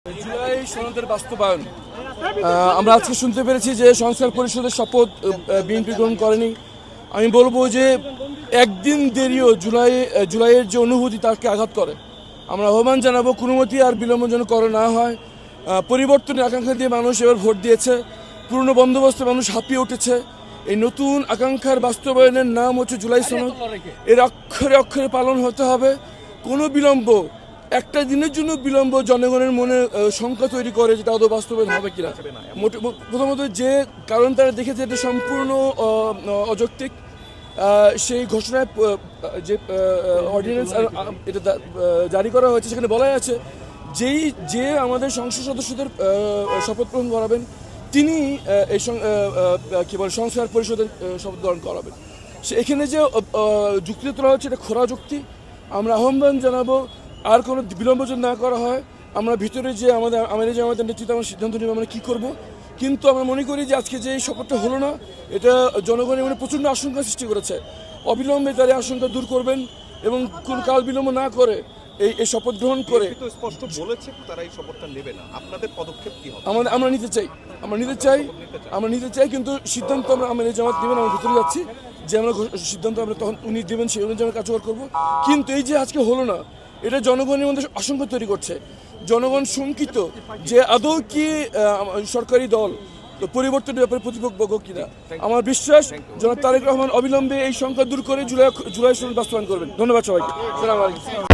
জুলাই সনদের বাস্তবায়ন আমরা আজকে শুনতে পেরেছি যে সংস্কার পরিষদের শপথ বিএনপি গ্রহণ করেনি। আমি বলবো যে একদিন দেরিও জুলাইয়ের যে অনুভূতি তাকে আঘাত করে। আমরা আহ্বান জানাবো কোনো মতেই আর বিলম্ব যেন করে না হয়। পরিবর্তনের আকাঙ্ক্ষা দিয়ে মানুষ এবার ভোট দিয়েছে, পুরনো বন্দোবস্তে মানুষ হাঁপিয়ে উঠেছে। এই নতুন আকাঙ্ক্ষার বাস্তবায়নের নাম হচ্ছে জুলাই সনদ। এর অক্ষরে অক্ষরে পালন হতে হবে। কোনো বিলম্ব, একটা দিনের জন্য বিলম্ব জনগণের মনে শঙ্কা তৈরি করে যে তাদের বাস্তবায়ন হবে কিনা। প্রথমত যে কারণ তারা দেখেছে এটা সম্পূর্ণ অযৌক্তিক। সেই ঘোষণায় যে অর্ডিন্যান্স এটা জারি করা হয়েছে সেখানে বলাই আছে যে আমাদের সংসদ সদস্যদের শপথ গ্রহণ করাবেন তিনি এই কী বলে সংস্কার পরিষদের শপথ গ্রহণ করাবেন। এখানে যে যুক্তিটা তোলা হচ্ছে এটা খোরা যুক্তি। আমরা আহ্বান জানাবো আর কোনো বিলম্ব যদি না করা হয় আমরা ভিতরে যে আমাদের নেতৃত্বে আমরা সিদ্ধান্ত নেব আমরা কী করবো। কিন্তু আমরা মনে করি যে আজকে যে এই শপথটা হলো না এটা জনগণের মনে প্রচণ্ড আশঙ্কা সৃষ্টি করেছে। অবিলম্বে তারা আশঙ্কা দূর করবেন এবং কোনো কাল বিলম্ব না করে এই শপথ গ্রহণ করে স্পষ্ট বলেছে তারা এই শপথটা নেবে না। আপনাদের পদক্ষেপ কি হবে? আমরা নিতে চাই কিন্তু সিদ্ধান্ত আমরা আমিরে জামাত নেবেন। আমরা ভিতরে যাচ্ছি যে আমরা সিদ্ধান্ত আমরা তখন উনি দেবেন সেই অনুযায়ী আমরা কার্যকর করবো। কিন্তু এই যে আজকে হলো না এটা জনগণের মধ্যে আশঙ্কা তৈরি করছে। জনগণ শঙ্কিত যে আদৌ কি সরকারি দল পরিবর্তনের ব্যাপারে প্রতিপক্ষ কিনা। আমার বিশ্বাস জনাব তারেক রহমান অবিলম্বে এই সংখ্যা দূর করে জুলাই সনদ বাস্তবায়ন করবেন। ধন্যবাদ সবাইকে। আসসালামু আলাইকুম।